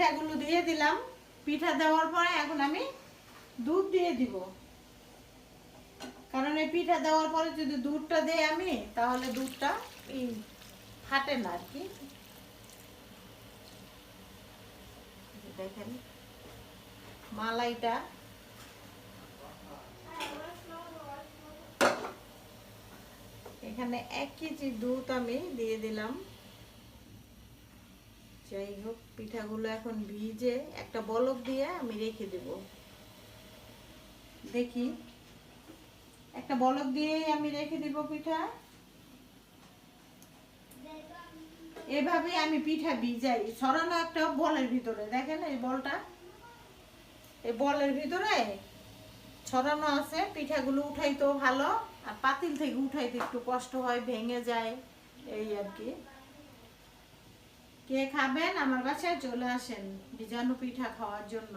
পিঠাগুলো দিয়ে দিলাম। পিঠা দেওয়ার পরে এখন আমি দুধ দিয়ে দিব, কারণ এই পিঠা দেওয়ার পরে যদি দুধটা দেই আমি, তাহলে দুধটা এই ফাটে না আর কি। দেখেন মালাইটা এখানে 1 কেজি দুধ আমি দিয়ে দিলাম। যাই হোক, পিঠাগুলো এখন ভিজে একটা বলক দিয়ে আমি রেখে দেব। দেখি, একটা বলক দিয়ে আমি রেখে দিব পিঠা। এভাবে আমি পিঠা ভিজাই, ছড়ানো একটা বলের ভিতরে। দেখেন এই বলটা, এই বলের ভিতরে ছড়ানো আছে। পিঠাগুলো উঠাইতেও ভালো, আর পাতিল থেকে উঠাইতে একটু কষ্ট হয়, ভেঙে যায়, এই আর কি। কে খাবেন আমার বাসায় চলে আসেন ভিজানো পিঠা খাওয়ার জন্য।